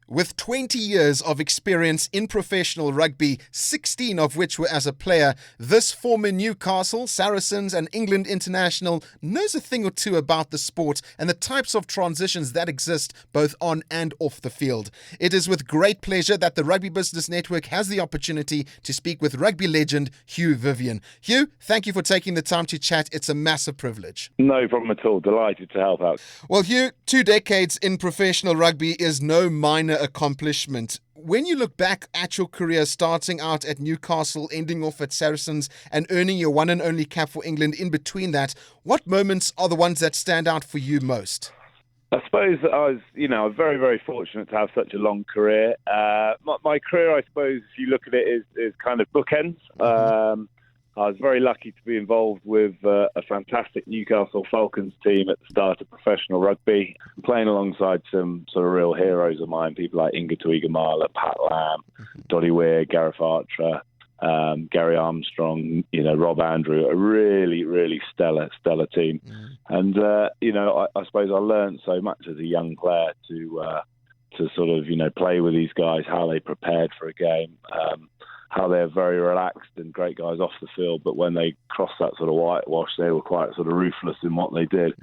With 20 years of experience in professional rugby, 16 of which were as a player, this former Newcastle, Saracens and England international knows a thing or two about the sport and the types of transitions that exist both on and off the field. It is with great pleasure that the Rugby Business Network has the opportunity to speak with rugby legend Hugh Vyvyan. Hugh, thank you for taking the time to chat. It's a massive privilege. No problem at all. Delighted to help out. Well, Hugh, 2 decades in professional rugby is no minor accomplishment. When you look back at your career, starting out at Newcastle, ending off at Saracens and earning your one and only cap for England in between that, what moments are the ones that stand out for you most? I suppose I was, very, very fortunate to have such a long career. My career, I suppose, if you look at it, is kind of bookends. I was very lucky to be involved with a fantastic Newcastle Falcons team at the start of professional rugby, playing alongside some sort of real heroes of mine, people like Inga Tuigamala, Pat Lam, Doddy Weir, Gareth Archer, Gary Armstrong, Rob Andrew, a really, really stellar team. And, I suppose I learned so much as a young player to sort of, play with these guys, how they prepared for a game, how they're very relaxed and great guys off the field, but when they crossed that sort of whitewash, they were quite sort of ruthless in what they did.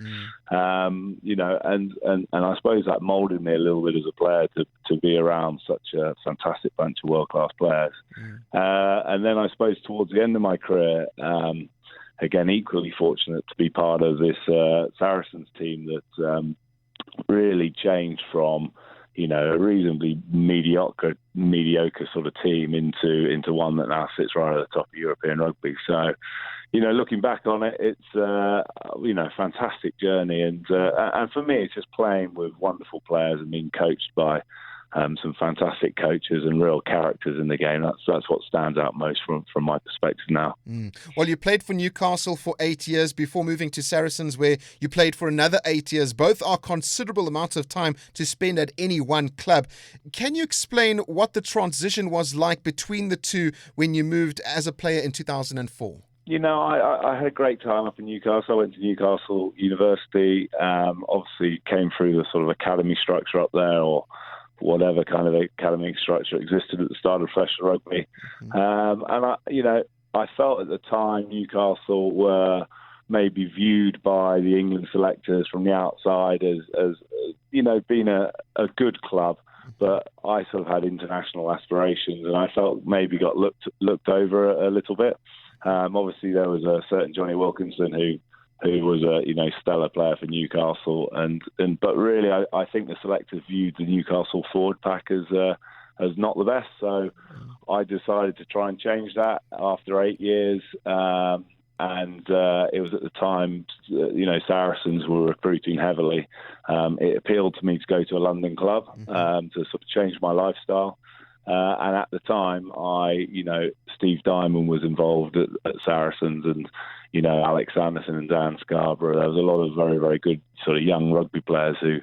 And I suppose that moulded me a little bit as a player to be around such a fantastic bunch of world-class players. And then I suppose towards the end of my career, again, equally fortunate to be part of this Saracens team that really changed from a reasonably mediocre sort of team into one that now sits right at the top of European rugby. So, looking back on it, it's a fantastic journey, and for me, it's just playing with wonderful players and being coached by some fantastic coaches and real characters in the game. That's what stands out most from my perspective now. Well, you played for Newcastle for 8 years before moving to Saracens, where you played for another 8 years. Both are considerable amounts of time to spend at any one club. Can you explain what the transition was like between the two when you moved as a player in 2004? I had a great time up in Newcastle. I went to Newcastle University, obviously came through the sort of academy structure up there, or whatever kind of academic structure existed at the start of professional rugby. And I felt at the time Newcastle were maybe viewed by the England selectors from the outside as being a good club, but I sort of had international aspirations, and I felt maybe got looked over a little bit. Obviously, there was a certain Johnny Wilkinson who was a stellar player for Newcastle, but really I think the selectors viewed the Newcastle forward pack as not the best. So I decided to try and change that after 8 years, and it was at the time Saracens were recruiting heavily. It appealed to me to go to a London club to sort of change my lifestyle. And at the time, Steve Diamond was involved at Saracens, and Alex Anderson and Dan Scarborough. There was a lot of very, very good sort of young rugby players who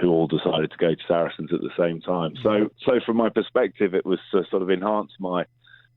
all decided to go to Saracens at the same time. So from my perspective, it was to sort of enhance my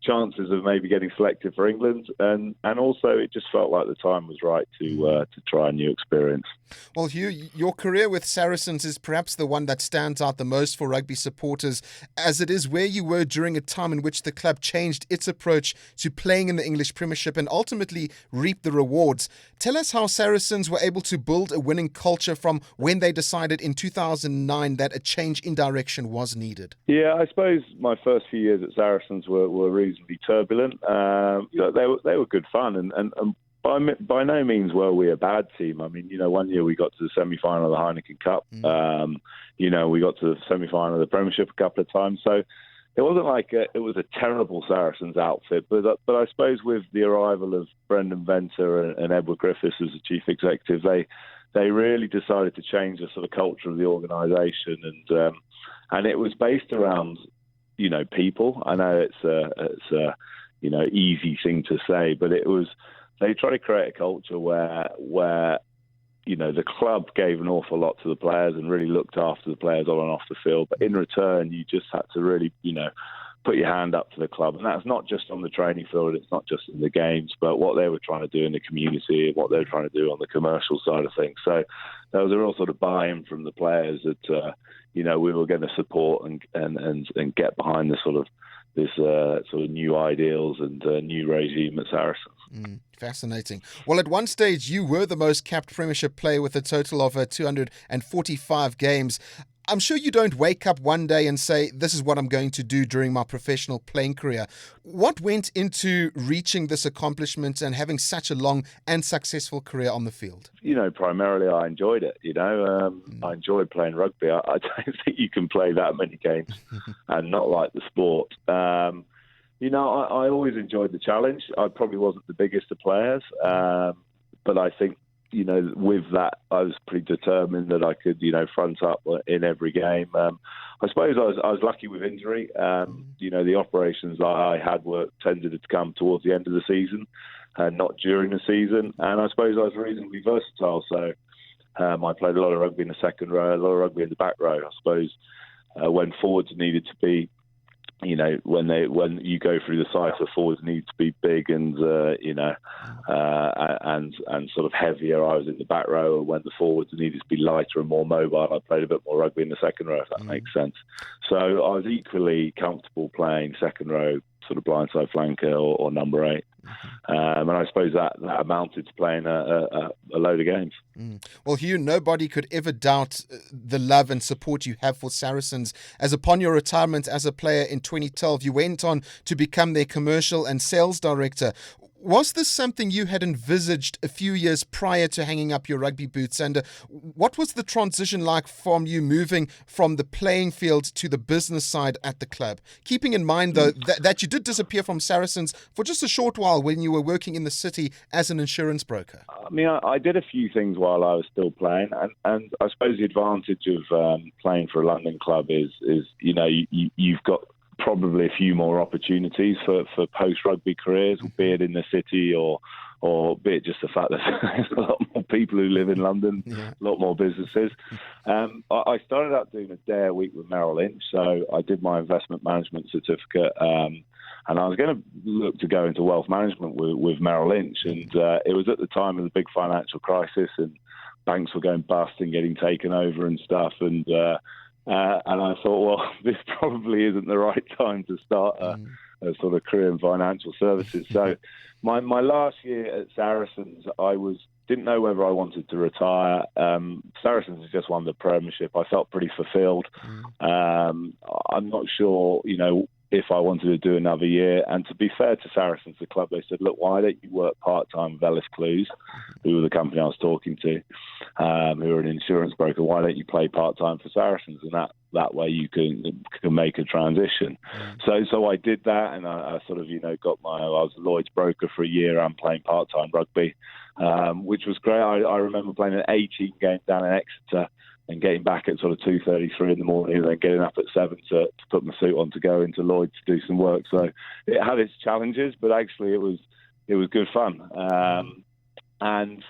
chances of maybe getting selected for England, and also it just felt like the time was right to try a new experience. Well, Hugh, your career with Saracens is perhaps the one that stands out the most for rugby supporters, as it is where you were during a time in which the club changed its approach to playing in the English Premiership and ultimately reaped the rewards. Tell us how Saracens were able to build a winning culture from when they decided in 2009 that a change in direction was needed. Yeah, I suppose my first few years at Saracens were reasonably turbulent. They were good fun, and by no means were we a bad team. I mean, one year we got to the semi-final of the Heineken Cup. We got to the semi-final of the Premiership a couple of times. So it wasn't like it was a terrible Saracens outfit. But I suppose with the arrival of Brendan Venter and Edward Griffiths as the chief executive, they really decided to change the sort of culture of the organisation, and it was based around people. I know it's a easy thing to say, but they tried to create a culture where the club gave an awful lot to the players and really looked after the players on and off the field. But in return, you just had to really, put your hand up to the club. And that's not just on the training field, it's not just in the games, but what they were trying to do in the community and what they were trying to do on the commercial side of things. So there was a real sort of buy-in from the players that, we were going to support and get behind this sort of new ideals and new regime at Saracens. Fascinating. Well, at one stage, you were the most capped Premiership player with a total of 245 games. I'm sure you don't wake up one day and say, this is what I'm going to do during my professional playing career. What went into reaching this accomplishment and having such a long and successful career on the field? Primarily I enjoyed it. I enjoyed playing rugby. I don't think you can play that many games and not like the sport. I always enjoyed the challenge. I probably wasn't the biggest of players, but I think, with that, I was pretty determined that I could, front up in every game. I suppose I was lucky with injury. The operations I had tended to come towards the end of the season, not during the season. And I suppose I was reasonably versatile. So I played a lot of rugby in the second row, a lot of rugby in the back row. I suppose when forwards needed to be, when you go through the cycle, forwards need to be big and and sort of heavier. I was in the back row, and when the forwards needed to be lighter and more mobile, I played a bit more rugby in the second row, if that makes sense. So I was equally comfortable playing second row, sort of blindside flanker or number 8. And I suppose that amounted to playing a load of games. Well, Hugh, nobody could ever doubt the love and support you have for Saracens, as upon your retirement as a player in 2012, you went on to become their commercial and sales director. Was this something you had envisaged a few years prior to hanging up your rugby boots? And what was the transition like from you moving from the playing field to the business side at the club? Keeping in mind, though, that you did disappear from Saracens for just a short while when you were working in the city as an insurance broker. I mean, I did a few things while I was still playing. And I suppose the advantage of playing for a London club is you've got probably a few more opportunities for post-rugby careers, be it in the city or be it just the fact that there's a lot more people who live in London, a lot more businesses. I started out doing a day a week with Merrill Lynch, so I did my investment management certificate, and I was going to look to go into wealth management with Merrill Lynch, and it was at the time of the big financial crisis, and banks were going bust and getting taken over and stuff, and I thought, well, this probably isn't the right time to start a sort of career in financial services. So my last year at Saracens, I didn't know whether I wanted to retire. Saracens has just won the Premiership. I felt pretty fulfilled. I'm not sure, if I wanted to do another year. And to be fair to Saracens, the club, they said, look, why don't you work part-time with Ellis Clues, who were the company I was talking to, who are an insurance broker. Why don't you play part-time for Saracens? And that way you can make a transition. So I did that, and I sort of, I was a Lloyd's broker for a year and playing part-time rugby, which was great. I remember playing an 18 game down in Exeter, and getting back at sort of 2:33 in the morning, and then getting up at 7 to put my suit on to go into Lloyd's to do some work. So it had its challenges, but actually it was good fun. And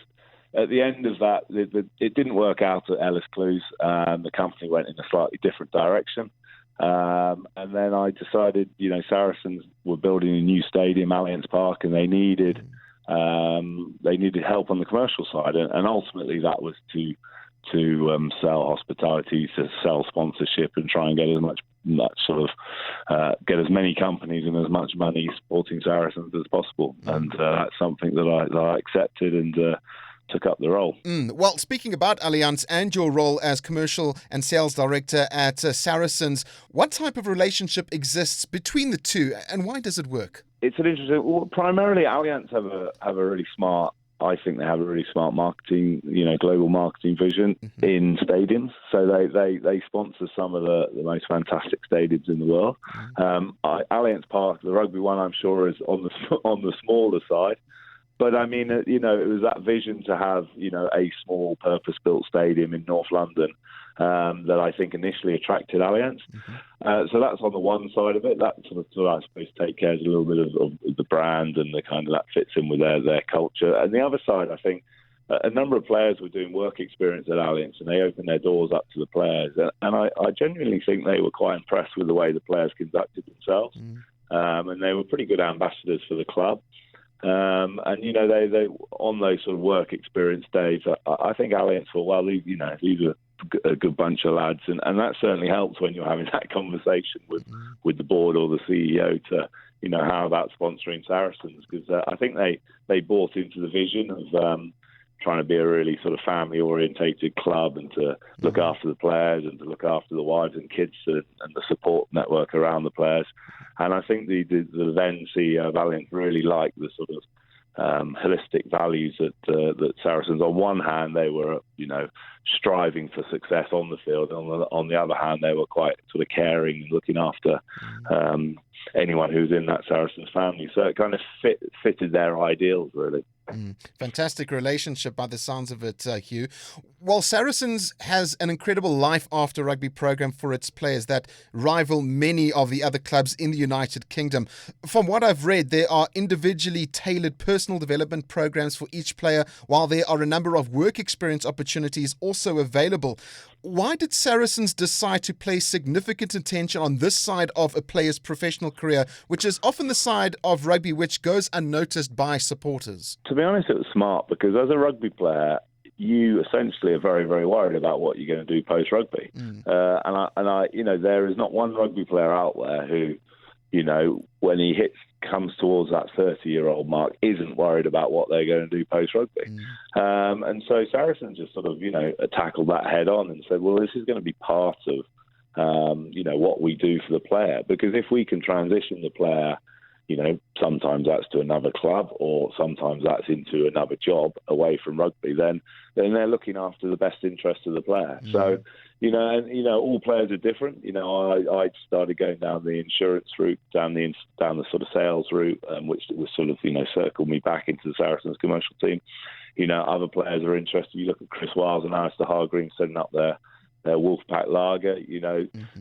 at the end of that, it didn't work out at Ellis Clues. The company went in a slightly different direction. And then I decided, Saracens were building a new stadium, Allianz Park, and they needed help on the commercial side. And ultimately that was to sell hospitality, to sell sponsorship, and try and get get as many companies and as much money supporting Saracens as possible. And that's something that I accepted and took up the role. Well, speaking about Allianz and your role as commercial and sales director at Saracens, what type of relationship exists between the two, and why does it work? It's an interesting. Well, primarily, Allianz have a really smart. I think they have a really smart marketing, global marketing vision in stadiums. So they sponsor some of the most fantastic stadiums in the world. Allianz Park, the rugby one, I'm sure is on the smaller side. But I mean, it was that vision to have, a small purpose-built stadium in North London that I think initially attracted Allianz. So that's on the one side of it. That sort of, I suppose, take care of a little bit of the brand and the kind of that fits in with their culture. And the other side, I think, a number of players were doing work experience at Allianz, and they opened their doors up to the players. And I genuinely think they were quite impressed with the way the players conducted themselves. And they were pretty good ambassadors for the club. And they on those sort of work experience days, I think Allianz thought, well, these are a good bunch of lads, and that certainly helps when you're having that conversation with the board or the CEO to, how about sponsoring Saracens, because I think they bought into the vision of trying to be a really sort of family-orientated club and to look after the players and to look after the wives and kids and the support network around the players. And I think the then CEO Valiant really liked the sort of holistic values that Saracens. On one hand, they were, striving for success on the field. On the other hand, they were quite sort of caring and looking after anyone who's in that Saracens family. So it kind of fitted their ideals, really. Fantastic relationship by the sounds of it, Hugh. While Saracens has an incredible life after rugby program for its players that rival many of the other clubs in the United Kingdom, from what I've read, there are individually tailored personal development programs for each player, while there are a number of work experience opportunities also available. Why did Saracens decide to place significant attention on this side of a player's professional career, which is often the side of rugby which goes unnoticed by supporters? To be honest, it was smart, because as a rugby player, you essentially are very, very worried about what you're going to do post-rugby. And I, there is not one rugby player out there who, when he comes towards that 30-year-old mark, isn't worried about what they're going to do post-rugby. And so Saracens just sort of, tackled that head on and said, well, this is going to be part of, what we do for the player. Because if we can transition the player, sometimes that's to another club or sometimes that's into another job away from rugby, then they're looking after the best interest of the player. So, all players are different. I started going down the insurance route, down the sort of sales route, which was sort of, circled me back into the Saracens commercial team. Other players are interested. You look at Chris Wiles and Alistair Hargreen setting up their Wolfpack Lager.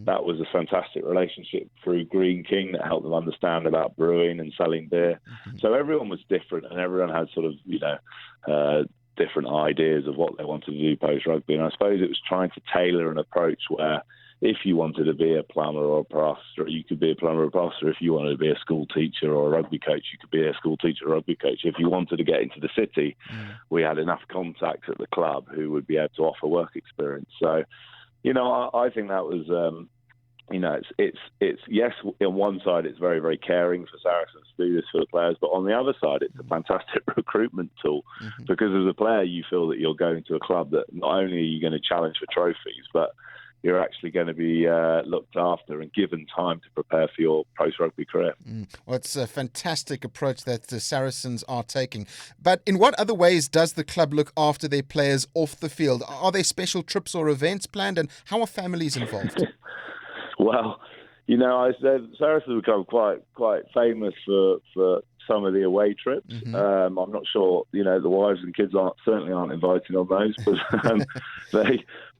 That was a fantastic relationship through Green King that helped them understand about brewing and selling beer. So everyone was different, and everyone had sort of, different ideas of what they wanted to do post-rugby. And I suppose it was trying to tailor an approach where if you wanted to be a plumber or a plasterer, you could be a plumber or a plasterer. If you wanted to be a school teacher or a rugby coach, you could be a school teacher or a rugby coach. If you wanted to get into the city, we had enough contacts at the club who would be able to offer work experience. So, I think that was, it's yes, on one side it's very, very caring for Saracens to do this for the players, but on the other side it's a fantastic recruitment tool, because as a player you feel that you're going to a club that not only are you going to challenge for trophies, but you're actually going to be looked after and given time to prepare for your post-rugby career. Well, it's a fantastic approach that the Saracens are taking. But in what other ways does the club look after their players off the field? Are there special trips or events planned, and how are families involved? Well, I said Saracens become quite famous for some of the away trips. I'm not sure, the wives and kids certainly aren't invited on those, but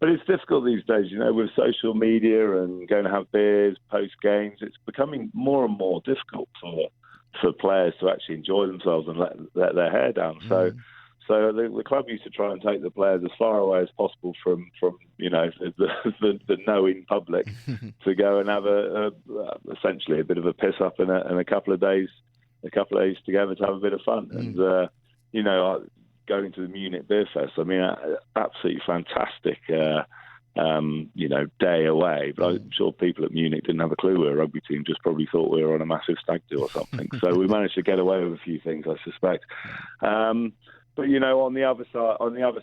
it's difficult these days, with social media and going to have beers post games. It's becoming more and more difficult for players to actually enjoy themselves and let their hair down. So the club used to try and take the players as far away as possible from the knowing public to go and have essentially a bit of a piss up and a couple of days together to have a bit of fun. And going to the Munich Beer Fest, absolutely fantastic day away. But I'm sure people at Munich didn't have a clue we were a rugby team, just probably thought we were on a massive stag do or something. So we managed to get away with a few things, I suspect. But on the other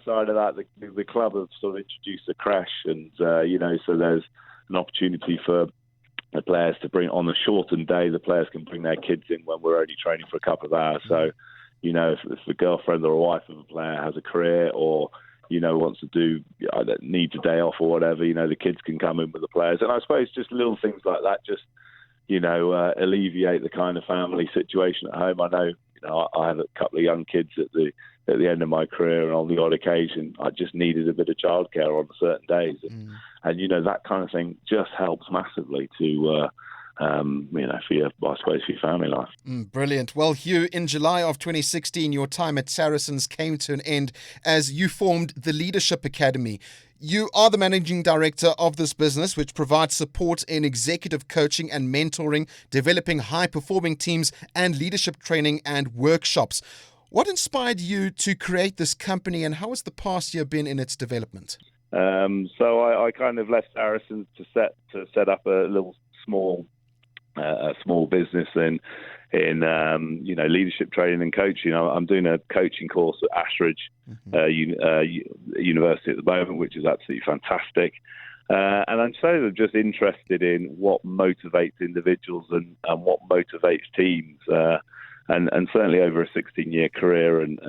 side of that, the club have sort of introduced a crash, and so there's an opportunity for the players to bring on a shortened day. The players can bring their kids in when we're only training for a couple of hours. So, if the girlfriend or a wife of a player has a career or wants to needs a day off or whatever, the kids can come in with the players. And I suppose just little things like that, just alleviate the kind of family situation at home. I know. I have a couple of young kids at the end of my career, and on the odd occasion, I just needed a bit of childcare on certain days, and that kind of thing just helps massively to, for your family life. Brilliant. Well, Hugh, in July of 2016, your time at Saracens came to an end as you formed the Leadership Academy. You are the managing director of this business, which provides support in executive coaching and mentoring, developing high-performing teams, and leadership training and workshops. What inspired you to create this company, and how has the past year been in its development? So I kind of left Saracens to set up a little small business in leadership training and coaching. I'm doing a coaching course at Ashridge University at the moment, which is absolutely fantastic. And I'm sort of just interested in what motivates individuals and what motivates teams. And certainly over a 16-year career and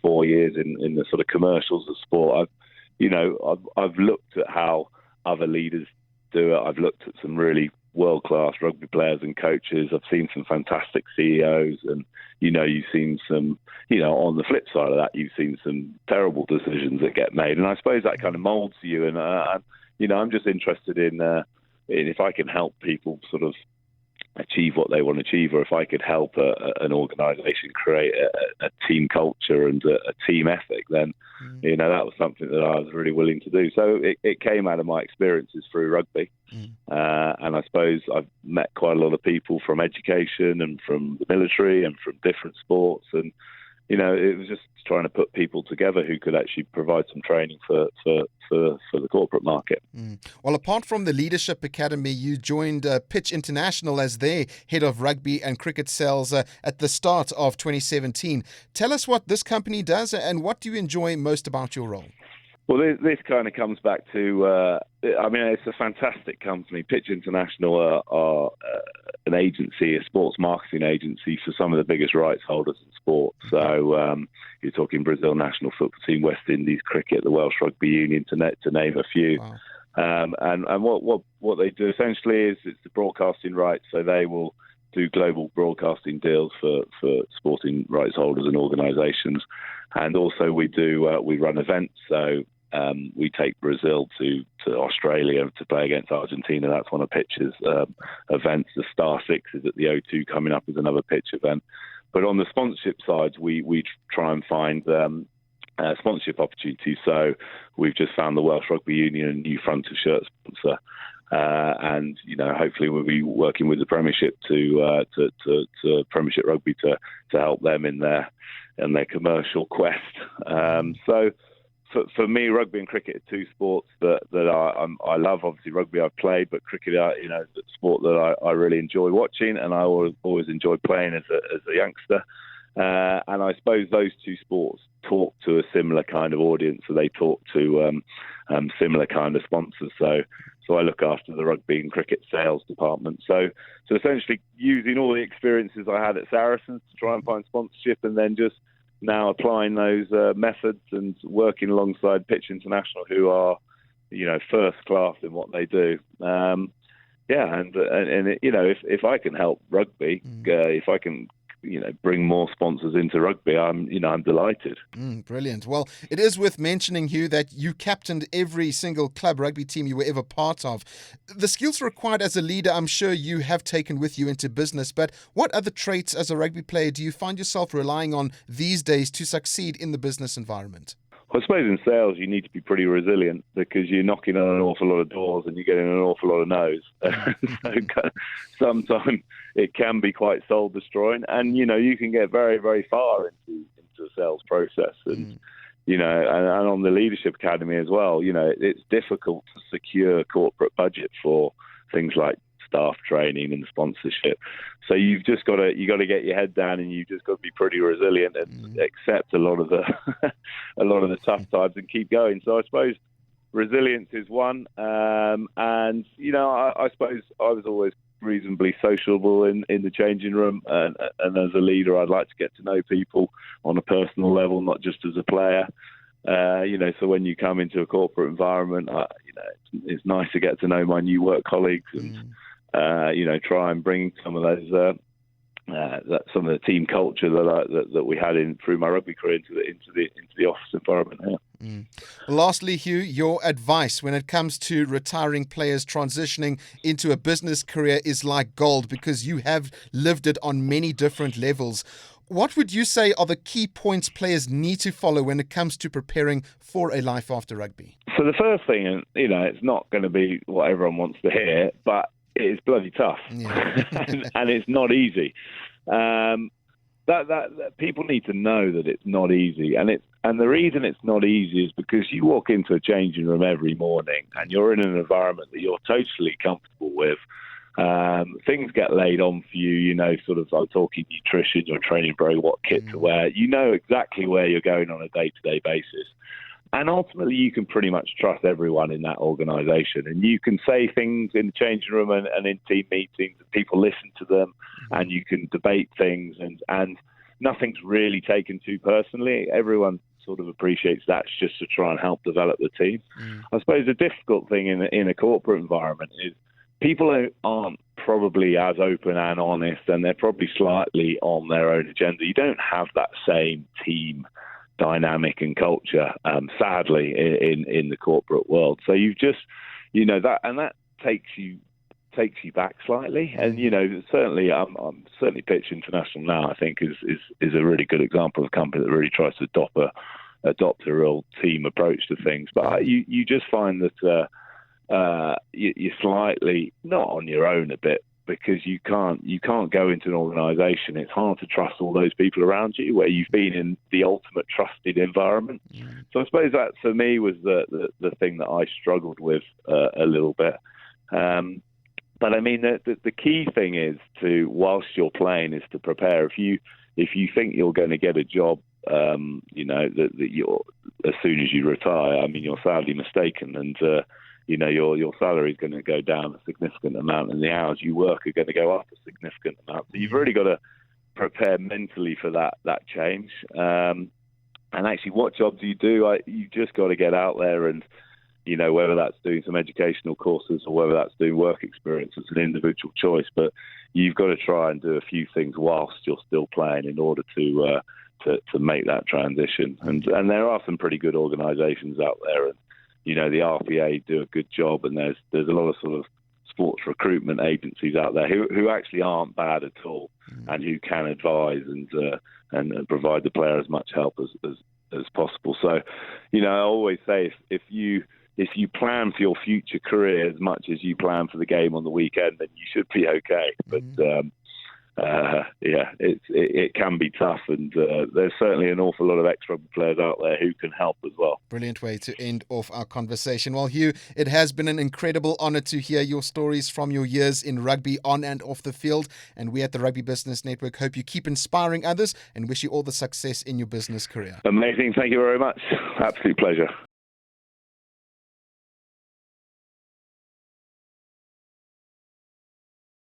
4 years in the sort of commercials of sport, I've looked at how other leaders do it. I've looked at some really world-class rugby players and coaches. I've seen some fantastic CEOs, and you've seen some, on the flip side of that, you've seen some terrible decisions that get made. And I suppose that kind of molds you. And I'm just interested in if I can help people sort of achieve what they want to achieve, or if I could help an organisation create a team culture and a team ethic, then that was something that I was really willing to do. So it came out of my experiences through rugby, and I suppose I've met quite a lot of people from education and from the military and from different sports, and it was just trying to put people together who could actually provide some training for the corporate market. Well, apart from the Leadership Academy, you joined Pitch International as their head of rugby and cricket sales at the start of 2017. Tell us what this company does and what do you enjoy most about your role? Well, this kind of comes back to, it's a fantastic company. Pitch International are an agency, a sports marketing agency for some of the biggest rights holders in sport. So you're talking Brazil national football team, West Indies cricket, the Welsh Rugby Union, to name a few. Wow. And what they do essentially is it's the broadcasting rights. So they will do global broadcasting deals for sporting rights holders and organisations. And also we run events. So we take Brazil to Australia to play against Argentina. That's one of Pitch's events. The Star Six is at the O2 coming up as another Pitch event. But on the sponsorship side, we try and find sponsorship opportunities. So we've just found the Welsh Rugby Union a new front of shirt sponsor. And hopefully we'll be working with the Premiership to Premiership Rugby to help them in their commercial quest. So for me, rugby and cricket are two sports that I love. Obviously, rugby I've played, but cricket, is a sport that I really enjoy watching, and I always enjoyed playing as a youngster. And I suppose those two sports talk to a similar kind of audience, so they talk to similar kind of sponsors. So I look after the rugby and cricket sales department. So essentially using all the experiences I had at Saracens to try and find sponsorship, and then just now applying those methods and working alongside Pitch International, who are, first class in what they do. If I can help rugby, if I can bring more sponsors into rugby, I'm delighted. Brilliant. Well, it is worth mentioning, Hugh, that you captained every single club rugby team you were ever part of. The skills required as a leader, I'm sure you have taken with you into business, but what other traits as a rugby player do you find yourself relying on these days to succeed in the business environment? I suppose in sales you need to be pretty resilient, because you're knocking on an awful lot of doors and you're getting an awful lot of no's. So sometimes it can be quite soul destroying, and you can get very, very far into the sales process. And and on the Leadership Academy as well, it's difficult to secure corporate budget for things like staff training and sponsorship. So you've just got to get your head down, and you've just got to be pretty resilient and accept a lot of the tough times and keep going. So I suppose resilience is one, and I suppose I was always reasonably sociable in the changing room, and as a leader, I'd like to get to know people on a personal level, not just as a player. So when you come into a corporate environment, it's nice to get to know my new work colleagues and try and bring some of those some of the team culture that we had through my rugby career into the office environment here. Lastly, Hugh, your advice when it comes to retiring players transitioning into a business career is like gold, because you have lived it on many different levels. What would you say are the key points players need to follow when it comes to preparing for a life after rugby? So the first thing, it's not going to be what everyone wants to hear, but it is bloody tough. Yeah. and it's not easy. that people need to know that it's not easy, and the reason it's not easy is because you walk into a changing room every morning and you're in an environment that you're totally comfortable with. Things get laid on for you, sort of. I'm talking nutrition, your training bro, what kit to wear. You know exactly where you're going on a day-to-day basis. And ultimately, you can pretty much trust everyone in that organisation. And you can say things in the changing room and in team meetings, and people listen to them, and you can debate things, and nothing's really taken too personally. Everyone sort of appreciates that's just to try and help develop the team. I suppose the difficult thing in a corporate environment is people aren't probably as open and honest, and they're probably slightly on their own agenda. You don't have that same team dynamic and culture, sadly, in the corporate world. So you've just, that takes you back slightly. And certainly, I'm certainly Pitch International now, I think is a really good example of a company that really tries to adopt a real team approach to things. But you just find that you're slightly not on your own a bit, because you can't go into an organisation. It's hard to trust all those people around you where you've been in the ultimate trusted environment. So I suppose that for me was the thing that I struggled with a little bit. But I mean, the key thing is whilst you're playing, is to prepare. If you think you're going to get a job, that you're, as soon as you retire, I mean, you're sadly mistaken, and your salary is going to go down a significant amount, and the hours you work are going to go up a significant amount. So you've really got to prepare mentally for that change. And actually, what job do you do? You just got to get out there, and whether that's doing some educational courses or whether that's doing work experience, it's an individual choice. But you've got to try and do a few things whilst you're still playing in order to make that transition. And there are some pretty good organisations out there, and the RPA do a good job, and there's a lot of sort of sports recruitment agencies out there who actually aren't bad at all, and who can advise and provide the player as much help as possible. So, I always say if you plan for your future career as much as you plan for the game on the weekend, then you should be okay. But it can be tough, and there's certainly an awful lot of ex-rugby players out there who can help as well. Brilliant way to end off our conversation. Well, Hugh, it has been an incredible honour to hear your stories from your years in rugby on and off the field, and we at the Rugby Business Network hope you keep inspiring others and wish you all the success in your business career. Amazing. Thank you very much. Absolute pleasure.